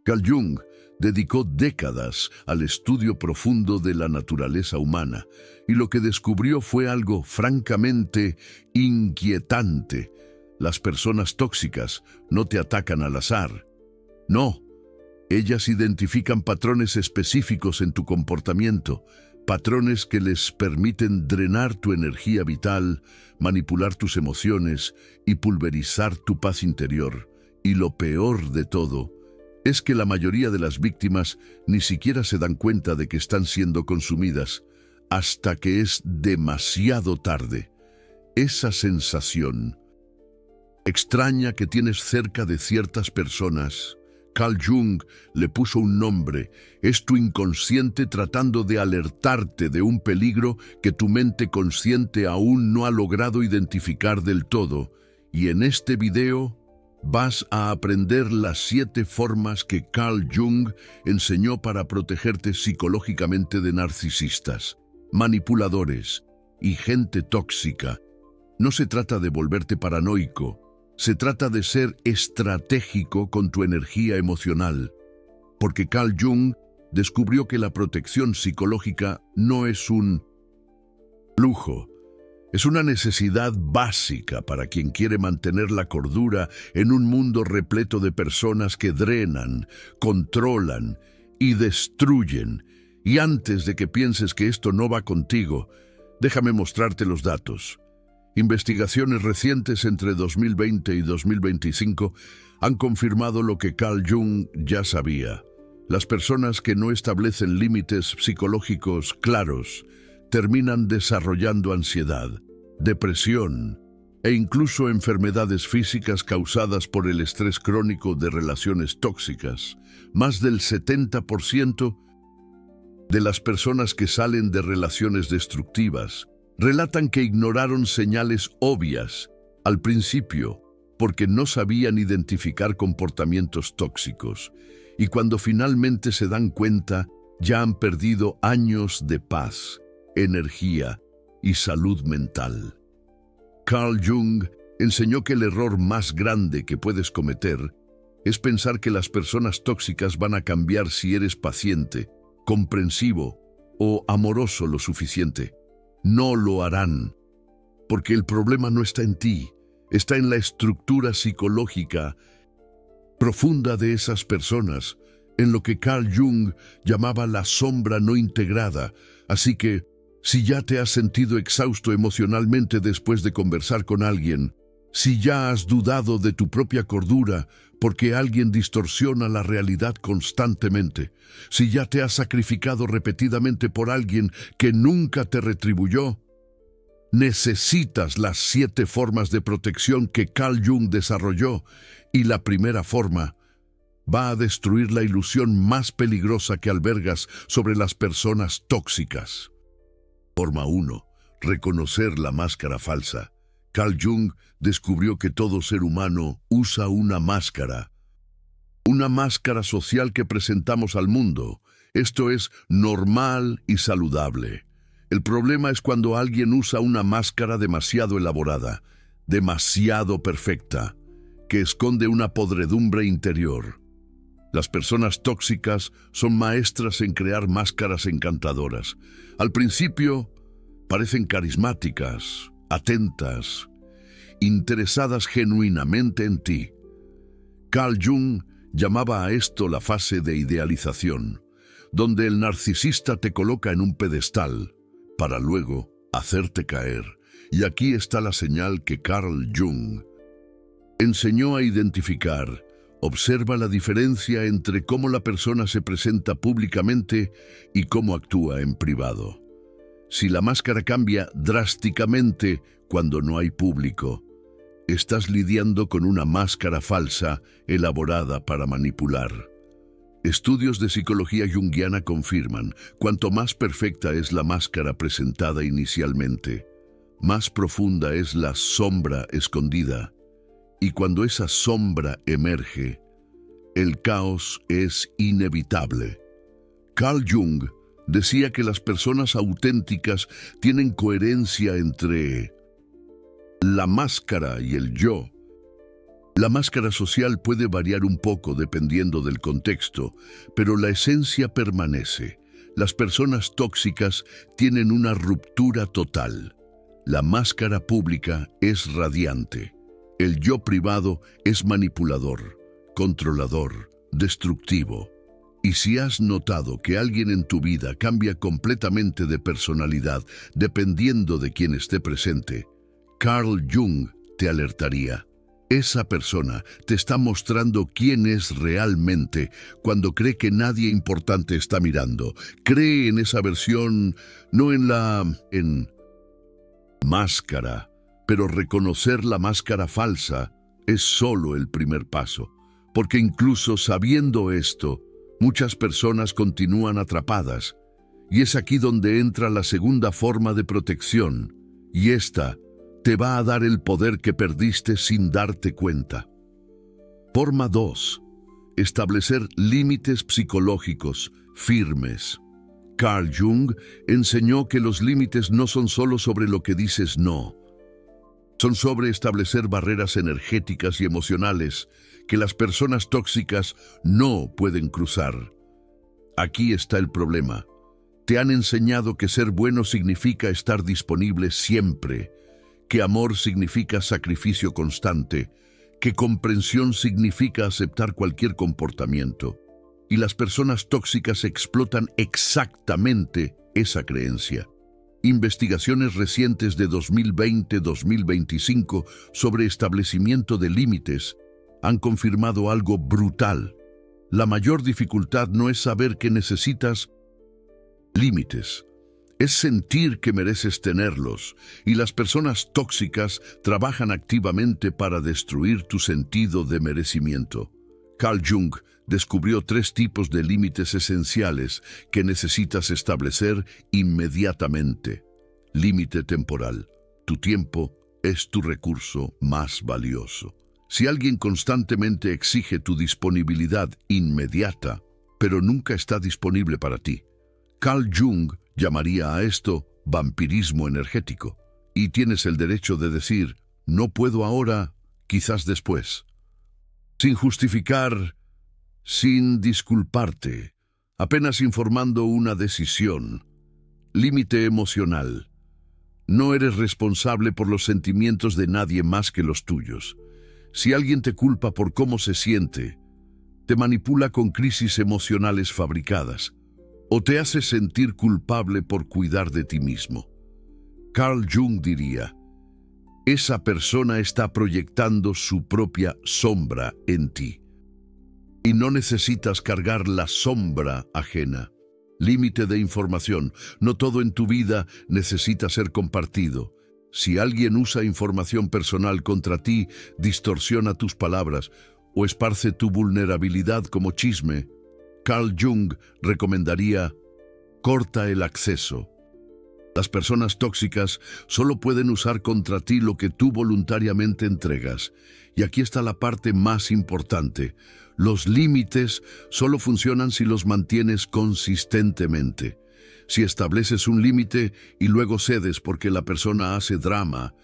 Carl Jung dedicó décadas al estudio profundo de la naturaleza humana y lo que descubrió fue algo francamente inquietante. Las personas tóxicas no te atacan al azar. No, ellas identifican patrones específicos en tu comportamiento, patrones que les permiten drenar tu energía vital, manipular tus emociones y pulverizar tu paz interior. Y lo peor de todo es que la mayoría de las víctimas ni siquiera se dan cuenta de que están siendo consumidas hasta que es demasiado tarde. Esa sensación extraña que tienes cerca de ciertas personas, Carl Jung le puso un nombre. Es tu inconsciente tratando de alertarte de un peligro que tu mente consciente aún no ha logrado identificar del todo. Y en este video vas a aprender las 7 formas que Carl Jung enseñó para protegerte psicológicamente de narcisistas, manipuladores y gente tóxica. No se trata de volverte paranoico, se trata de ser estratégico con tu energía emocional, porque Carl Jung descubrió que la protección psicológica no es un lujo, es una necesidad básica para quien quiere mantener la cordura en un mundo repleto de personas que drenan, controlan y destruyen. Y antes de que pienses que esto no va contigo, déjame mostrarte los datos. Investigaciones recientes entre 2020 y 2025 han confirmado lo que Carl Jung ya sabía. Las personas que no establecen límites psicológicos claros terminan desarrollando ansiedad, depresión e incluso enfermedades físicas causadas por el estrés crónico de relaciones tóxicas. Más del 70% de las personas que salen de relaciones destructivas relatan que ignoraron señales obvias al principio porque no sabían identificar comportamientos tóxicos, y cuando finalmente se dan cuenta, ya han perdido años de paz, energía y salud mental. Carl Jung enseñó que el error más grande que puedes cometer es pensar que las personas tóxicas van a cambiar si eres paciente, comprensivo o amoroso lo suficiente. No lo harán, porque el problema no está en ti, está en la estructura psicológica profunda de esas personas, en lo que Carl Jung llamaba la sombra no integrada. Así que, si ya te has sentido exhausto emocionalmente después de conversar con alguien, si ya has dudado de tu propia cordura porque alguien distorsiona la realidad constantemente, si ya te has sacrificado repetidamente por alguien que nunca te retribuyó, necesitas las 7 formas de protección que Carl Jung desarrolló, y la primera forma va a destruir la ilusión más peligrosa que albergas sobre las personas tóxicas. Forma 1. Reconocer la máscara falsa. Carl Jung descubrió que todo ser humano usa una máscara social que presentamos al mundo. Esto es normal y saludable. El problema es cuando alguien usa una máscara demasiado elaborada, demasiado perfecta, que esconde una podredumbre interior. Las personas tóxicas son maestras en crear máscaras encantadoras. Al principio parecen carismáticas, atentas, interesadas genuinamente en ti. Carl Jung llamaba a esto la fase de idealización, donde el narcisista te coloca en un pedestal para luego hacerte caer. Y aquí está la señal que Carl Jung enseñó a identificar. Observa la diferencia entre cómo la persona se presenta públicamente y cómo actúa en privado. Si la máscara cambia drásticamente cuando no hay público, estás lidiando con una máscara falsa elaborada para manipular. Estudios de psicología junguiana confirman, cuanto más perfecta es la máscara presentada inicialmente, más profunda es la sombra escondida. Y cuando esa sombra emerge, el caos es inevitable. Carl Jung decía que las personas auténticas tienen coherencia entre la máscara y el yo. La máscara social puede variar un poco dependiendo del contexto, pero la esencia permanece. Las personas tóxicas tienen una ruptura total. La máscara pública es radiante. El yo privado es manipulador, controlador, destructivo. Y si has notado que alguien en tu vida cambia completamente de personalidad dependiendo de quién esté presente, Carl Jung te alertaría. Esa persona te está mostrando quién es realmente cuando cree que nadie importante está mirando. Cree en esa versión, no en máscara, pero reconocer la máscara falsa es solo el primer paso, porque incluso sabiendo esto, muchas personas continúan atrapadas, y es aquí donde entra la segunda forma de protección, y esta te va a dar el poder que perdiste sin darte cuenta. Forma 2. Establecer límites psicológicos firmes. Carl Jung enseñó que los límites no son solo sobre lo que dices no. Son sobre establecer barreras energéticas y emocionales que las personas tóxicas no pueden cruzar. Aquí está el problema. Te han enseñado que ser bueno significa estar disponible siempre, que amor significa sacrificio constante, que comprensión significa aceptar cualquier comportamiento. Y las personas tóxicas explotan exactamente esa creencia. Investigaciones recientes de 2020-2025 sobre establecimiento de límites han confirmado algo brutal. La mayor dificultad no es saber que necesitas límites. Es sentir que mereces tenerlos, y las personas tóxicas trabajan activamente para destruir tu sentido de merecimiento. Carl Jung descubrió 3 tipos de límites esenciales que necesitas establecer inmediatamente. Límite temporal. Tu tiempo es tu recurso más valioso. Si alguien constantemente exige tu disponibilidad inmediata, pero nunca está disponible para ti, Carl Jung llamaría a esto vampirismo energético. Y tienes el derecho de decir, no puedo ahora, quizás después. Sin justificar, sin disculparte, apenas informando una decisión. Límite emocional. No eres responsable por los sentimientos de nadie más que los tuyos. Si alguien te culpa por cómo se siente, te manipula con crisis emocionales fabricadas, o te hace sentir culpable por cuidar de ti mismo. Carl Jung diría, esa persona está proyectando su propia sombra en ti. Y no necesitas cargar la sombra ajena. Límite de información. No todo en tu vida necesita ser compartido. Si alguien usa información personal contra ti, distorsiona tus palabras o esparce tu vulnerabilidad como chisme, Carl Jung recomendaría, corta el acceso. Las personas tóxicas solo pueden usar contra ti lo que tú voluntariamente entregas. Y aquí está la parte más importante. Los límites solo funcionan si los mantienes consistentemente. Si estableces un límite y luego cedes porque la persona hace drama,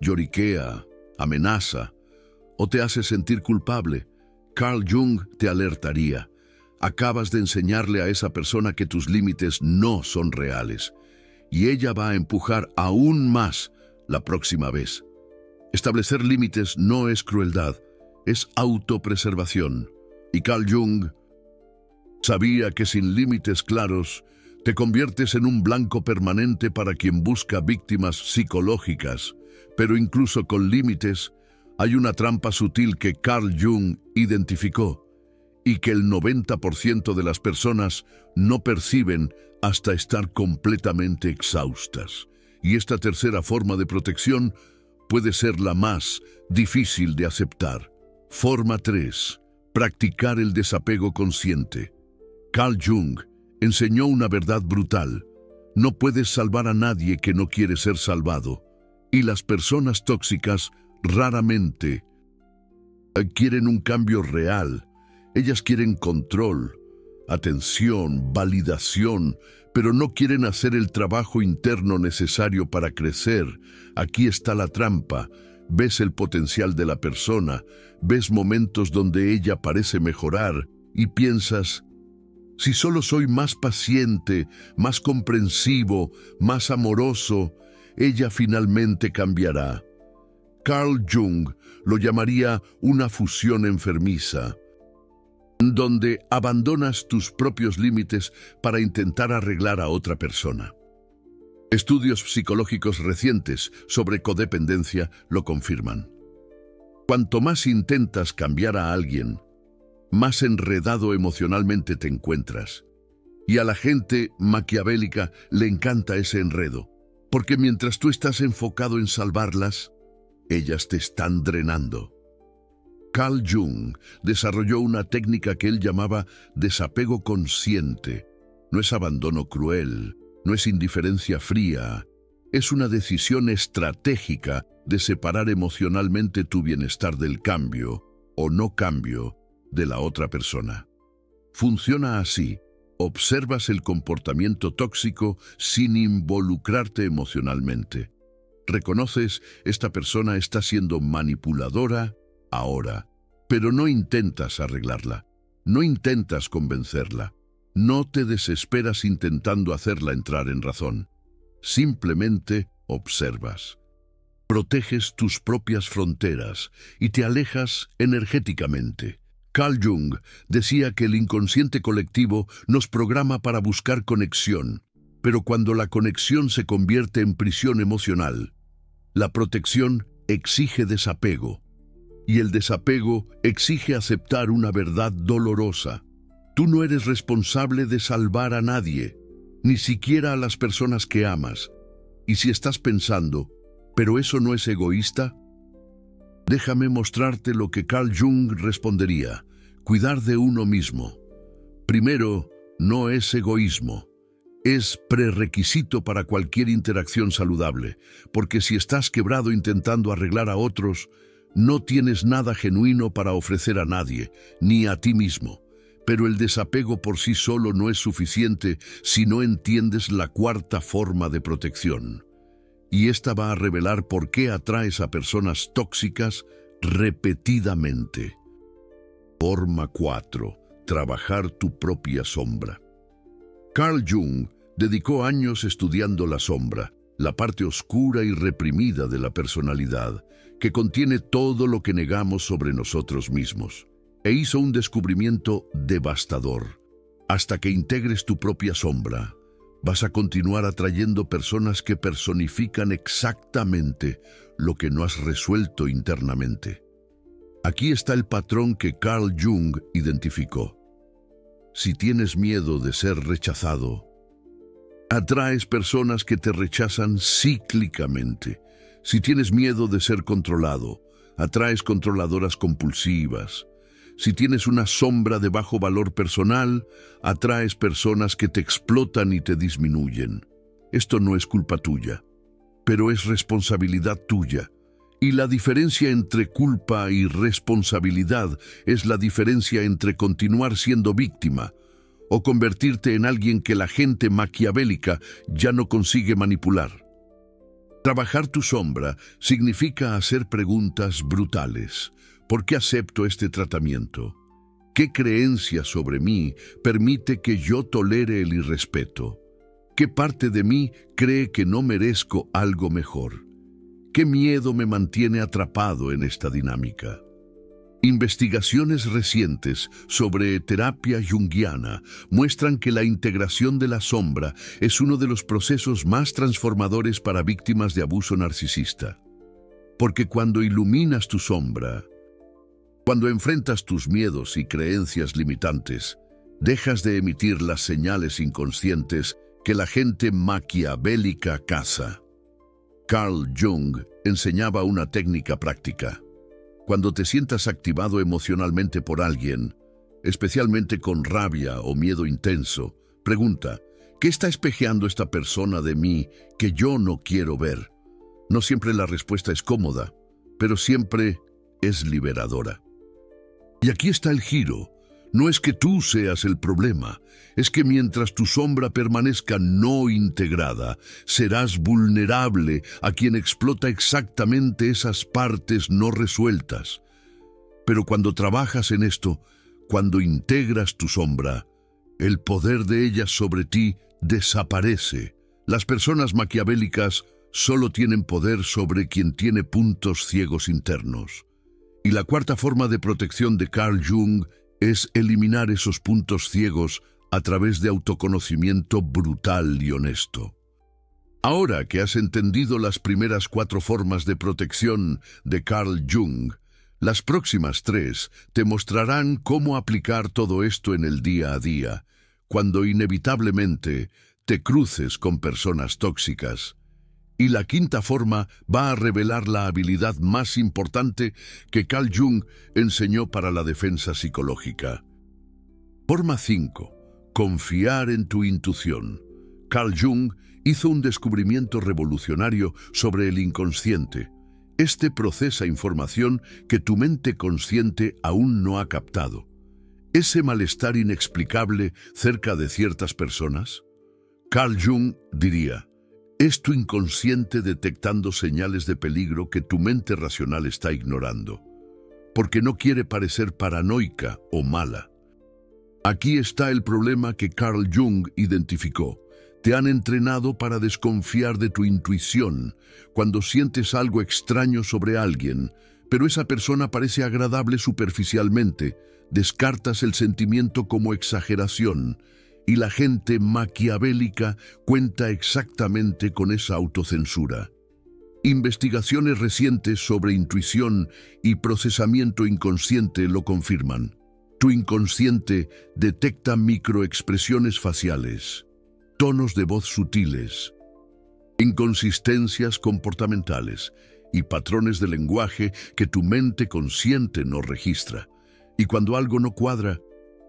lloriquea, amenaza o te hace sentir culpable, Carl Jung te alertaría. Acabas de enseñarle a esa persona que tus límites no son reales, y ella va a empujar aún más la próxima vez. Establecer límites no es crueldad, es autopreservación. Y Carl Jung sabía que sin límites claros, te conviertes en un blanco permanente para quien busca víctimas psicológicas, pero incluso con límites, hay una trampa sutil que Carl Jung identificó y que el 90% de las personas no perciben hasta estar completamente exhaustas. Y esta tercera forma de protección puede ser la más difícil de aceptar. Forma 3. Practicar el desapego consciente. Carl Jung enseñó una verdad brutal. No puedes salvar a nadie que no quiere ser salvado. Y las personas tóxicas raramente quieren un cambio real. Ellas quieren control, atención, validación, pero no quieren hacer el trabajo interno necesario para crecer. Aquí está la trampa. ves el potencial de la persona, ves momentos donde ella parece mejorar y piensas, si solo soy más paciente, más comprensivo, más amoroso, ella finalmente cambiará. Carl Jung lo llamaría una fusión enfermiza, donde abandonas tus propios límites para intentar arreglar a otra persona. Estudios psicológicos recientes sobre codependencia lo confirman. Cuanto más intentas cambiar a alguien, más enredado emocionalmente te encuentras. Y a la gente maquiavélica le encanta ese enredo, porque mientras tú estás enfocado en salvarlas, ellas te están drenando. Carl Jung desarrolló una técnica que él llamaba desapego consciente. No es abandono cruel, no es indiferencia fría, es una decisión estratégica de separar emocionalmente tu bienestar del cambio, o no cambio, de la otra persona. Funciona así: observas el comportamiento tóxico sin involucrarte emocionalmente. Reconoces, esta persona está siendo manipuladora ahora, pero no intentas arreglarla, no intentas convencerla, no te desesperas intentando hacerla entrar en razón. Simplemente observas. Proteges tus propias fronteras y te alejas energéticamente. Carl Jung decía que el inconsciente colectivo nos programa para buscar conexión, pero cuando la conexión se convierte en prisión emocional, la protección exige desapego, y el desapego exige aceptar una verdad dolorosa. Tú no eres responsable de salvar a nadie, ni siquiera a las personas que amas. Y si estás pensando, ¿pero eso no es egoísta?, déjame mostrarte lo que Carl Jung respondería. Cuidar de uno mismo. Primero, no es egoísmo. Es prerequisito para cualquier interacción saludable, porque si estás quebrado intentando arreglar a otros, no tienes nada genuino para ofrecer a nadie, ni a ti mismo. Pero el desapego por sí solo no es suficiente si no entiendes la cuarta forma de protección. Y esta va a revelar por qué atraes a personas tóxicas repetidamente. Forma 4. Trabajar tu propia sombra. Carl Jung dedicó años estudiando la sombra, la parte oscura y reprimida de la personalidad, que contiene todo lo que negamos sobre nosotros mismos, e hizo un descubrimiento devastador. Hasta que integres tu propia sombra, vas a continuar atrayendo personas que personifican exactamente lo que no has resuelto internamente. Aquí está el patrón que Carl Jung identificó. Si tienes miedo de ser rechazado, atraes personas que te rechazan cíclicamente. Si tienes miedo de ser controlado, atraes controladoras compulsivas. Si tienes una sombra de bajo valor personal, atraes personas que te explotan y te disminuyen. Esto no es culpa tuya, pero es responsabilidad tuya. Y la diferencia entre culpa y responsabilidad es la diferencia entre continuar siendo víctima o convertirte en alguien que la gente maquiavélica ya no consigue manipular. Trabajar tu sombra significa hacer preguntas brutales. ¿Por qué acepto este tratamiento? ¿Qué creencia sobre mí permite que yo tolere el irrespeto? ¿Qué parte de mí cree que no merezco algo mejor? ¿Qué miedo me mantiene atrapado en esta dinámica? Investigaciones recientes sobre terapia junguiana muestran que la integración de la sombra es uno de los procesos más transformadores para víctimas de abuso narcisista. Porque cuando iluminas tu sombra, cuando enfrentas tus miedos y creencias limitantes, dejas de emitir las señales inconscientes que la gente maquiavélica caza. Carl Jung enseñaba una técnica práctica. Cuando te sientas activado emocionalmente por alguien, especialmente con rabia o miedo intenso, pregunta, ¿qué está espejeando esta persona de mí que yo no quiero ver? No siempre la respuesta es cómoda, pero siempre es liberadora. Y aquí está el giro. No es que tú seas el problema, es que mientras tu sombra permanezca no integrada, serás vulnerable a quien explota exactamente esas partes no resueltas. Pero cuando trabajas en esto, cuando integras tu sombra, el poder de ella sobre ti desaparece. Las personas maquiavélicas solo tienen poder sobre quien tiene puntos ciegos internos. Y la cuarta forma de protección de Carl Jung es eliminar esos puntos ciegos a través de autoconocimiento brutal y honesto. Ahora que has entendido las primeras 4 formas de protección de Carl Jung, las próximas 3 te mostrarán cómo aplicar todo esto en el día a día, cuando inevitablemente te cruces con personas tóxicas. Y la quinta forma va a revelar la habilidad más importante que Carl Jung enseñó para la defensa psicológica. Forma 5. Confiar en tu intuición. Carl Jung hizo un descubrimiento revolucionario sobre el inconsciente. Este procesa información que tu mente consciente aún no ha captado. Ese malestar inexplicable cerca de ciertas personas. Carl Jung diría: es tu inconsciente detectando señales de peligro que tu mente racional está ignorando, porque no quiere parecer paranoica o mala. Aquí está el problema que Carl Jung identificó. Te han entrenado para desconfiar de tu intuición cuando sientes algo extraño sobre alguien, pero esa persona parece agradable superficialmente. Descartas el sentimiento como exageración, y la gente maquiavélica cuenta exactamente con esa autocensura. Investigaciones recientes sobre intuición y procesamiento inconsciente lo confirman. Tu inconsciente detecta microexpresiones faciales, tonos de voz sutiles, inconsistencias comportamentales y patrones de lenguaje que tu mente consciente no registra. Y cuando algo no cuadra,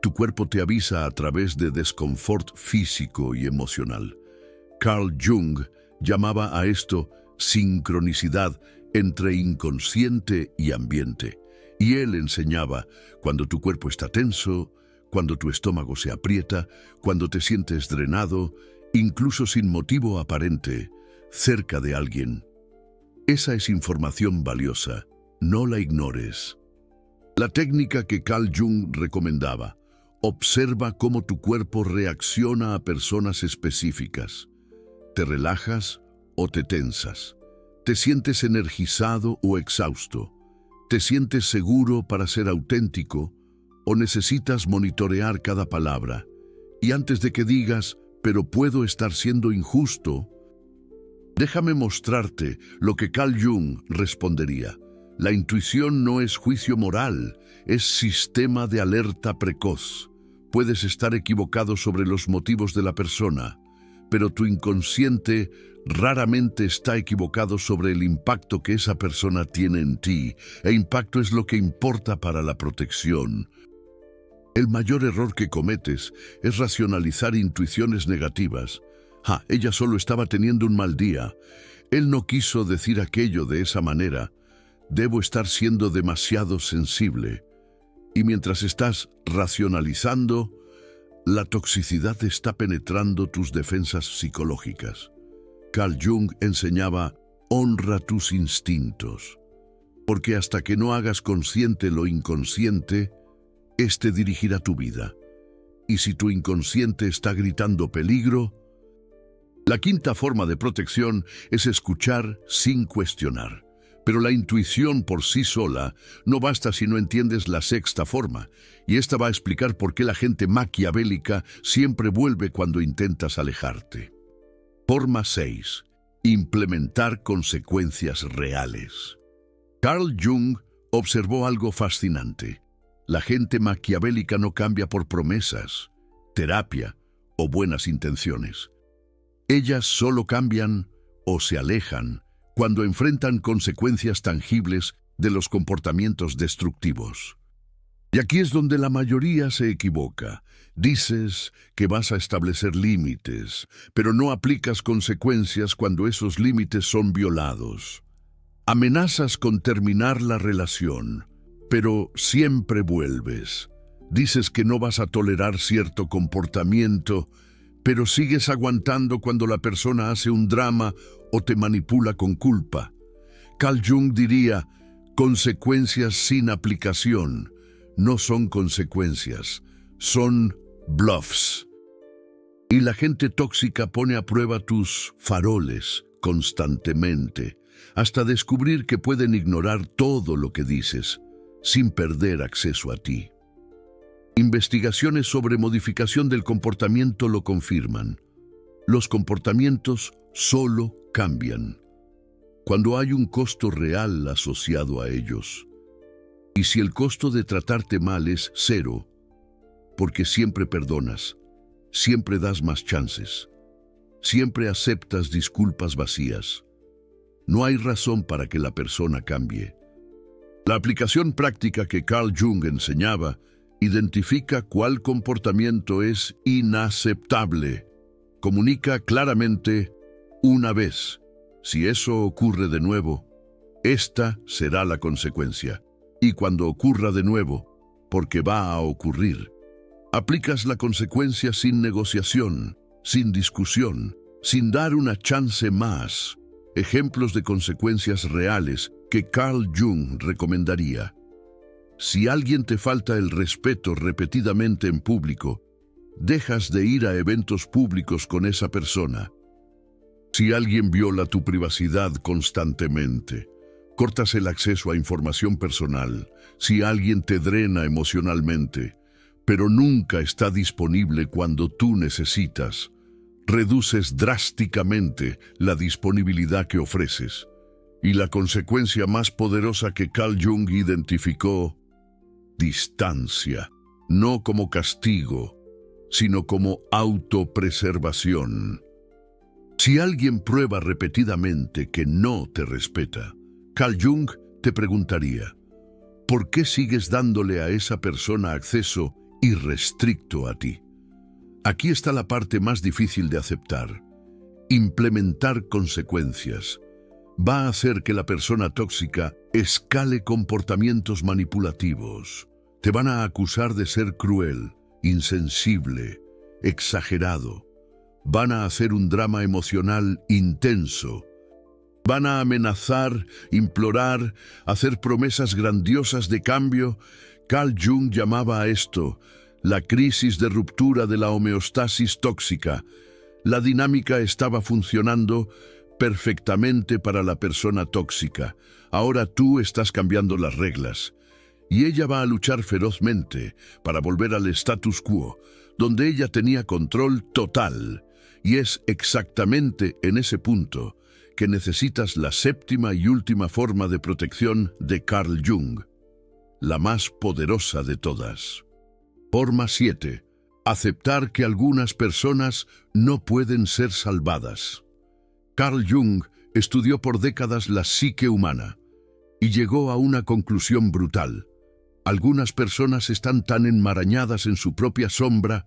tu cuerpo te avisa a través de desconfort físico y emocional. Carl Jung llamaba a esto sincronicidad entre inconsciente y ambiente. Y él enseñaba: cuando tu cuerpo está tenso, cuando tu estómago se aprieta, cuando te sientes drenado, incluso sin motivo aparente, cerca de alguien. Esa es información valiosa, no la ignores. La técnica que Carl Jung recomendaba: observa cómo tu cuerpo reacciona a personas específicas. ¿Te relajas o te tensas? ¿Te sientes energizado o exhausto? ¿Te sientes seguro para ser auténtico o necesitas monitorear cada palabra? Y antes de que digas, pero puedo estar siendo injusto, déjame mostrarte lo que Carl Jung respondería. La intuición no es juicio moral, es sistema de alerta precoz. Puedes estar equivocado sobre los motivos de la persona, pero tu inconsciente raramente está equivocado sobre el impacto que esa persona tiene en ti, e impacto es lo que importa para la protección. El mayor error que cometes es racionalizar intuiciones negativas. Ella solo estaba teniendo un mal día. Él no quiso decir aquello de esa manera. Debo estar siendo demasiado sensible. Y mientras estás racionalizando, la toxicidad está penetrando tus defensas psicológicas. Carl Jung enseñaba: honra tus instintos, porque hasta que no hagas consciente lo inconsciente, este dirigirá tu vida. Y si tu inconsciente está gritando peligro, la quinta forma de protección es escuchar sin cuestionar. Pero la intuición por sí sola no basta si no entiendes la sexta forma, y esta va a explicar por qué la gente maquiavélica siempre vuelve cuando intentas alejarte. Forma 6. Implementar consecuencias reales. Carl Jung observó algo fascinante. La gente maquiavélica no cambia por promesas, terapia o buenas intenciones. Ellas solo cambian o se alejan cuando enfrentan consecuencias tangibles de los comportamientos destructivos. Y aquí es donde la mayoría se equivoca. Dices que vas a establecer límites, pero no aplicas consecuencias cuando esos límites son violados. Amenazas con terminar la relación, pero siempre vuelves. Dices que no vas a tolerar cierto comportamiento, pero sigues aguantando cuando la persona hace un drama o te manipula con culpa. Carl Jung diría, consecuencias sin aplicación no son consecuencias, son bluffs. Y la gente tóxica pone a prueba tus faroles constantemente, hasta descubrir que pueden ignorar todo lo que dices, sin perder acceso a ti. Investigaciones sobre modificación del comportamiento lo confirman. Los comportamientos solo cambian cuando hay un costo real asociado a ellos. Y si el costo de tratarte mal es cero, porque siempre perdonas, siempre das más chances, siempre aceptas disculpas vacías, no hay razón para que la persona cambie. La aplicación práctica que Carl Jung enseñaba identifica cuál comportamiento es inaceptable. Comunica claramente una vez. Si eso ocurre de nuevo, esta será la consecuencia. Y cuando ocurra de nuevo, porque va a ocurrir, aplicas la consecuencia sin negociación, sin discusión, sin dar una chance más. Ejemplos de consecuencias reales que Carl Jung recomendaría. Si alguien te falta el respeto repetidamente en público, dejas de ir a eventos públicos con esa persona. Si alguien viola tu privacidad constantemente, cortas el acceso a información personal. Si alguien te drena emocionalmente, pero nunca está disponible cuando tú necesitas, reduces drásticamente la disponibilidad que ofreces. Y la consecuencia más poderosa que Carl Jung identificó: distancia, no como castigo, sino como autopreservación. Si alguien prueba repetidamente que no te respeta, Carl Jung te preguntaría, ¿por qué sigues dándole a esa persona acceso irrestricto a ti? Aquí está la parte más difícil de aceptar. Implementar consecuencias va a hacer que la persona tóxica escale comportamientos manipulativos. Te van a acusar de ser cruel, insensible, exagerado. Van a hacer un drama emocional intenso. Van a amenazar, implorar, hacer promesas grandiosas de cambio. Carl Jung llamaba a esto la crisis de ruptura de la homeostasis tóxica. La dinámica estaba funcionando perfectamente para la persona tóxica. Ahora tú estás cambiando las reglas. Y ella va a luchar ferozmente para volver al status quo, donde ella tenía control total. Y es exactamente en ese punto que necesitas la séptima y última forma de protección de Carl Jung, la más poderosa de todas. Forma 7. Aceptar que algunas personas no pueden ser salvadas. Carl Jung estudió por décadas la psique humana y llegó a una conclusión brutal. Algunas personas están tan enmarañadas en su propia sombra,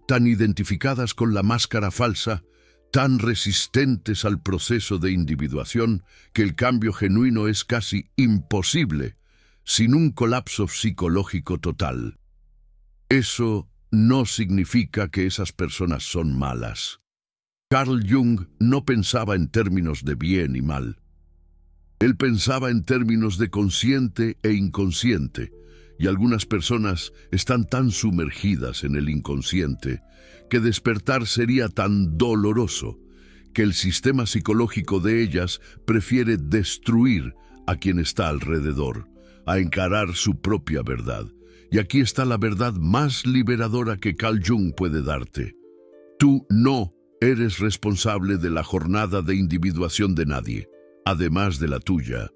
tan identificadas con la máscara falsa, tan resistentes al proceso de individuación, que el cambio genuino es casi imposible, sin un colapso psicológico total. Eso no significa que esas personas son malas. Carl Jung no pensaba en términos de bien y mal. Él pensaba en términos de consciente e inconsciente, y algunas personas están tan sumergidas en el inconsciente que despertar sería tan doloroso que el sistema psicológico de ellas prefiere destruir a quien está alrededor, a encarar su propia verdad. Y aquí está la verdad más liberadora que Carl Jung puede darte. Tú no eres responsable de la jornada de individuación de nadie, además de la tuya.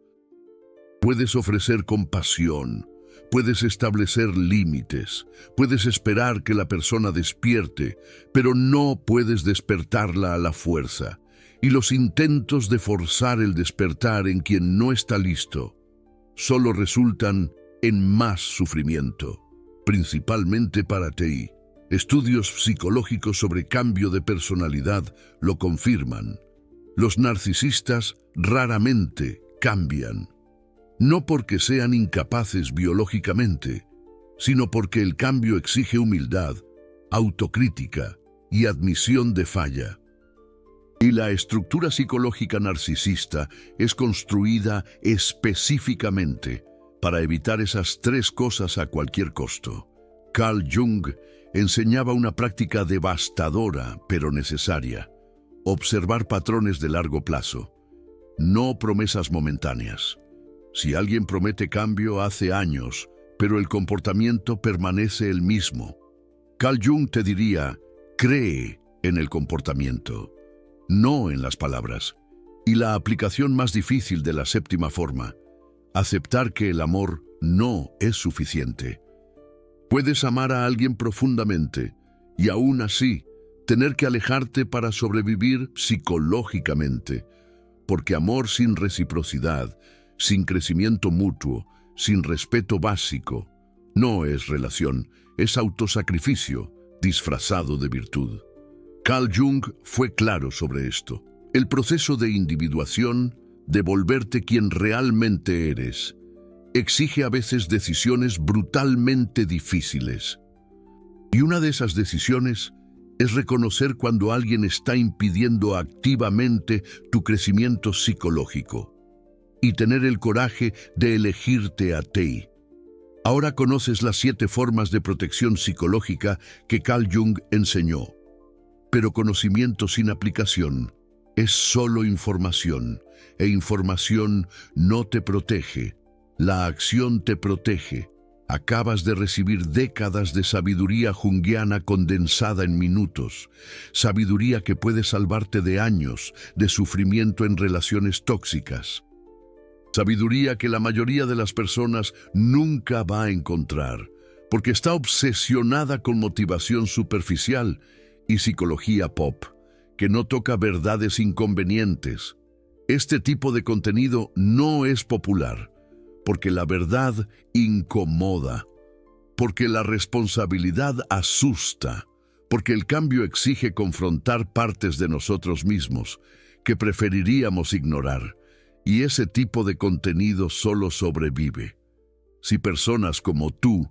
Puedes ofrecer compasión, puedes establecer límites, puedes esperar que la persona despierte, pero no puedes despertarla a la fuerza. Y los intentos de forzar el despertar en quien no está listo solo resultan en más sufrimiento, principalmente para ti. Estudios psicológicos sobre cambio de personalidad lo confirman. Los narcisistas raramente cambian. No porque sean incapaces biológicamente, sino porque el cambio exige humildad, autocrítica y admisión de falla. Y la estructura psicológica narcisista es construida específicamente para evitar esas tres cosas a cualquier costo. Carl Jung enseñaba una práctica devastadora pero necesaria: observar patrones de largo plazo, no promesas momentáneas. Si alguien promete cambio hace años, pero el comportamiento permanece el mismo, Carl Jung te diría: cree en el comportamiento, no en las palabras. Y la aplicación más difícil de la séptima forma: aceptar que el amor no es suficiente. Puedes amar a alguien profundamente y aún así tener que alejarte para sobrevivir psicológicamente, porque amor sin reciprocidad, sin crecimiento mutuo, sin respeto básico, no es relación, es autosacrificio disfrazado de virtud. Carl Jung fue claro sobre esto. El proceso de individuación, de volverte quien realmente eres, exige a veces decisiones brutalmente difíciles. Y una de esas decisiones es reconocer cuando alguien está impidiendo activamente tu crecimiento psicológico y tener el coraje de elegirte a ti. Ahora conoces las 7 formas de protección psicológica que Carl Jung enseñó. Pero conocimiento sin aplicación es solo información, e información no te protege. La acción te protege. Acabas de recibir décadas de sabiduría junguiana condensada en minutos. Sabiduría que puede salvarte de años de sufrimiento en relaciones tóxicas. Sabiduría que la mayoría de las personas nunca va a encontrar, porque está obsesionada con motivación superficial y psicología pop, que no toca verdades inconvenientes. Este tipo de contenido no es popular, porque la verdad incomoda, porque la responsabilidad asusta, porque el cambio exige confrontar partes de nosotros mismos que preferiríamos ignorar, y ese tipo de contenido solo sobrevive si personas como tú,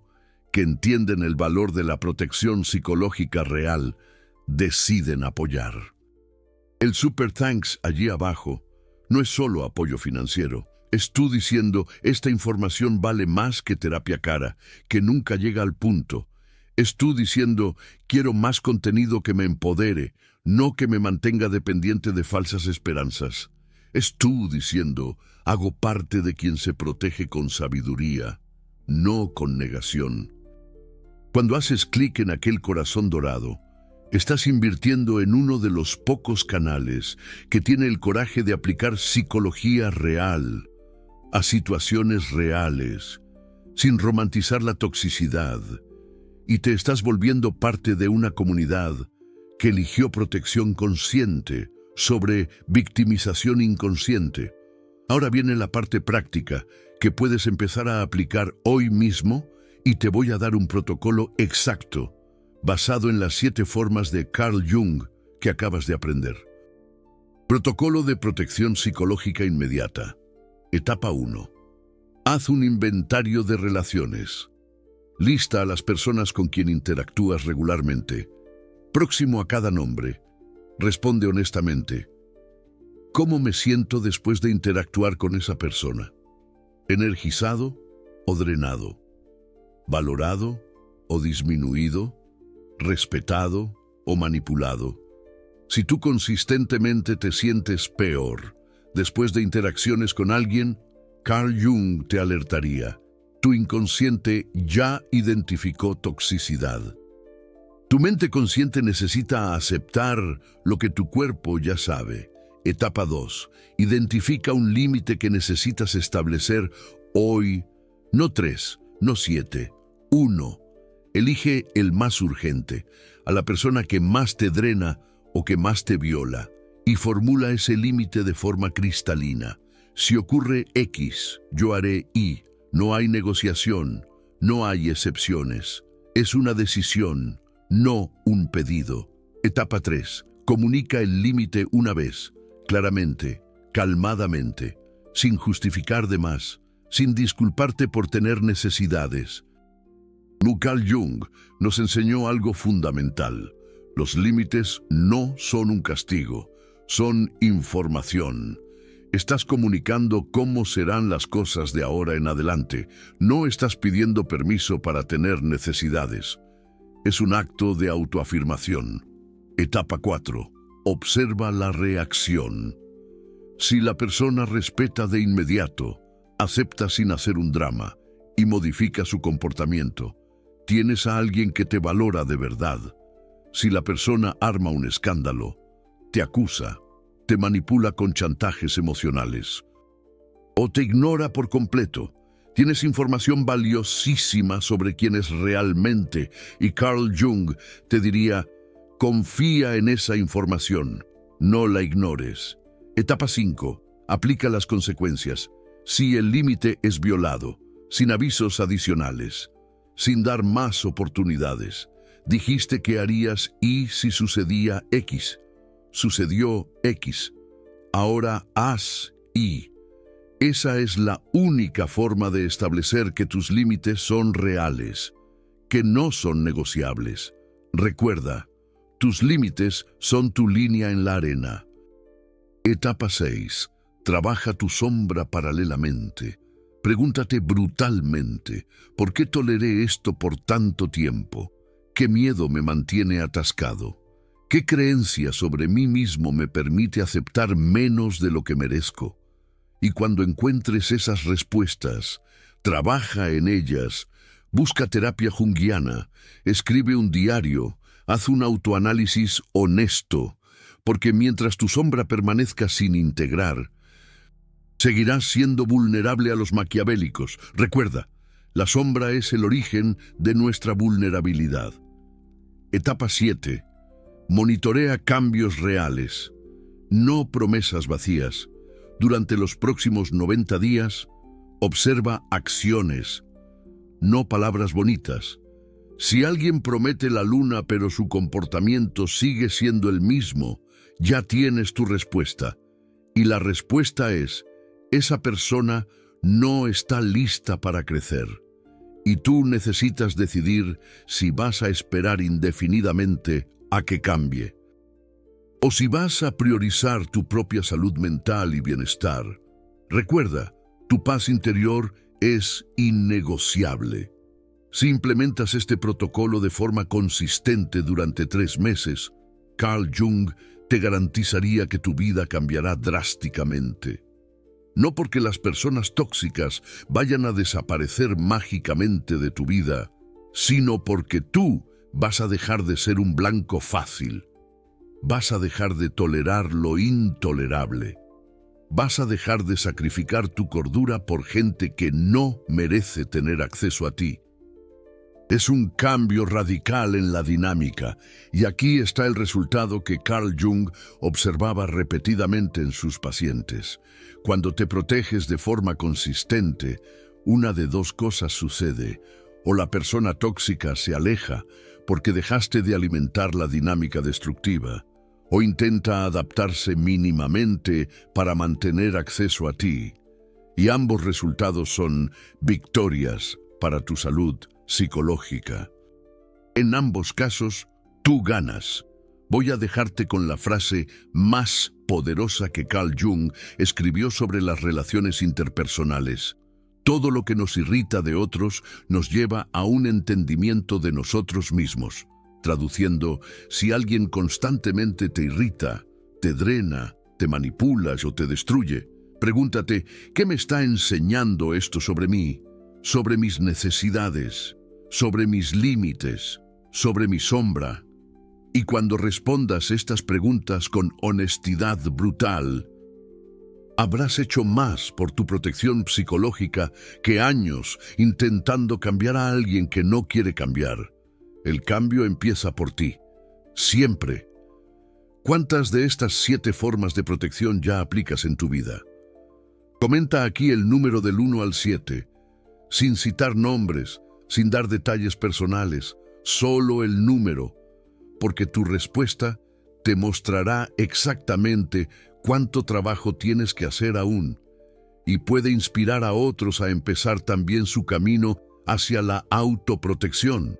que entienden el valor de la protección psicológica real, deciden apoyar. El Super Thanks allí abajo no es solo apoyo financiero. Es tú diciendo: esta información vale más que terapia cara, que nunca llega al punto. Es tú diciendo: quiero más contenido que me empodere, no que me mantenga dependiente de falsas esperanzas. Es tú diciendo: hago parte de quien se protege con sabiduría, no con negación. Cuando haces clic en aquel corazón dorado, estás invirtiendo en uno de los pocos canales que tiene el coraje de aplicar psicología real a situaciones reales, sin romantizar la toxicidad, y te estás volviendo parte de una comunidad que eligió protección consciente sobre victimización inconsciente. Ahora viene la parte práctica que puedes empezar a aplicar hoy mismo, y te voy a dar un protocolo exacto, basado en las 7 formas de Carl Jung que acabas de aprender. Protocolo de protección psicológica inmediata. Etapa 1. Haz un inventario de relaciones. Lista a las personas con quien interactúas regularmente. Próximo a cada nombre, responde honestamente: ¿cómo me siento después de interactuar con esa persona? ¿Energizado o drenado? ¿Valorado o disminuido? ¿Respetado o manipulado? Si tú consistentemente te sientes peor después de interacciones con alguien, Carl Jung te alertaría: tu inconsciente ya identificó toxicidad. Tu mente consciente necesita aceptar lo que tu cuerpo ya sabe. Etapa 2. Identifica un límite que necesitas establecer hoy. No 3, no 7. 1. Elige el más urgente, a la persona que más te drena o que más te viola, y formula ese límite de forma cristalina. Si ocurre X, yo haré Y. No hay negociación, no hay excepciones. Es una decisión, no un pedido. Etapa 3. Comunica el límite una vez, claramente, calmadamente, sin justificar de más, sin disculparte por tener necesidades. Carl Jung nos enseñó algo fundamental. Los límites no son un castigo, son información. Estás comunicando cómo serán las cosas de ahora en adelante. No estás pidiendo permiso para tener necesidades. Es un acto de autoafirmación. Etapa 4. Observa la reacción. Si la persona respeta de inmediato, acepta sin hacer un drama y modifica su comportamiento, tienes a alguien que te valora de verdad. Si la persona arma un escándalo, te acusa, te manipula con chantajes emocionales o te ignora por completo, tienes información valiosísima sobre quién es realmente, y Carl Jung te diría: confía en esa información, no la ignores. Etapa 5. Aplica las consecuencias. Si el límite es violado, sin avisos adicionales, sin dar más oportunidades, dijiste que harías Y si sucedía X. Sucedió X. Ahora haz Y. Esa es la única forma de establecer que tus límites son reales, que no son negociables. Recuerda, tus límites son tu línea en la arena. Etapa 6. Trabaja tu sombra paralelamente. Pregúntate brutalmente: ¿por qué toleré esto por tanto tiempo? ¿Qué miedo me mantiene atascado? ¿Qué creencia sobre mí mismo me permite aceptar menos de lo que merezco? Y cuando encuentres esas respuestas, trabaja en ellas. Busca terapia junguiana, escribe un diario, haz un autoanálisis honesto, porque mientras tu sombra permanezca sin integrar, seguirás siendo vulnerable a los maquiavélicos. Recuerda, la sombra es el origen de nuestra vulnerabilidad. Etapa 7. Monitorea cambios reales, no promesas vacías. Durante los próximos 90 días, observa acciones, no palabras bonitas. Si alguien promete la luna pero su comportamiento sigue siendo el mismo, ya tienes tu respuesta. Y la respuesta es: esa persona no está lista para crecer. Y tú necesitas decidir si vas a esperar indefinidamente a que cambie, o si vas a priorizar tu propia salud mental y bienestar. Recuerda, tu paz interior es innegociable. Si implementas este protocolo de forma consistente durante 3 meses, Carl Jung te garantizaría que tu vida cambiará drásticamente. No porque las personas tóxicas vayan a desaparecer mágicamente de tu vida, sino porque tú vas a dejar de ser un blanco fácil. Vas a dejar de tolerar lo intolerable. Vas a dejar de sacrificar tu cordura por gente que no merece tener acceso a ti. Es un cambio radical en la dinámica, y aquí está el resultado que Carl Jung observaba repetidamente en sus pacientes. Cuando te proteges de forma consistente, una de 2 cosas sucede: o la persona tóxica se aleja porque dejaste de alimentar la dinámica destructiva, o intenta adaptarse mínimamente para mantener acceso a ti. Y ambos resultados son victorias para tu salud psicológica. En ambos casos, tú ganas. Voy a dejarte con la frase más poderosa que Carl Jung escribió sobre las relaciones interpersonales. Todo lo que nos irrita de otros nos lleva a un entendimiento de nosotros mismos. Traduciendo, si alguien constantemente te irrita, te drena, te manipula o te destruye, pregúntate: ¿qué me está enseñando esto sobre mí? Sobre mis necesidades, sobre mis límites, sobre mi sombra. Y cuando respondas estas preguntas con honestidad brutal, habrás hecho más por tu protección psicológica que años intentando cambiar a alguien que no quiere cambiar. El cambio empieza por ti, siempre. ¿Cuántas de estas 7 formas de protección ya aplicas en tu vida? Comenta aquí el número del 1 al 7, sin citar nombres, sin dar detalles personales, solo el número, porque tu respuesta te mostrará exactamente cuánto trabajo tienes que hacer aún, y puede inspirar a otros a empezar también su camino hacia la autoprotección,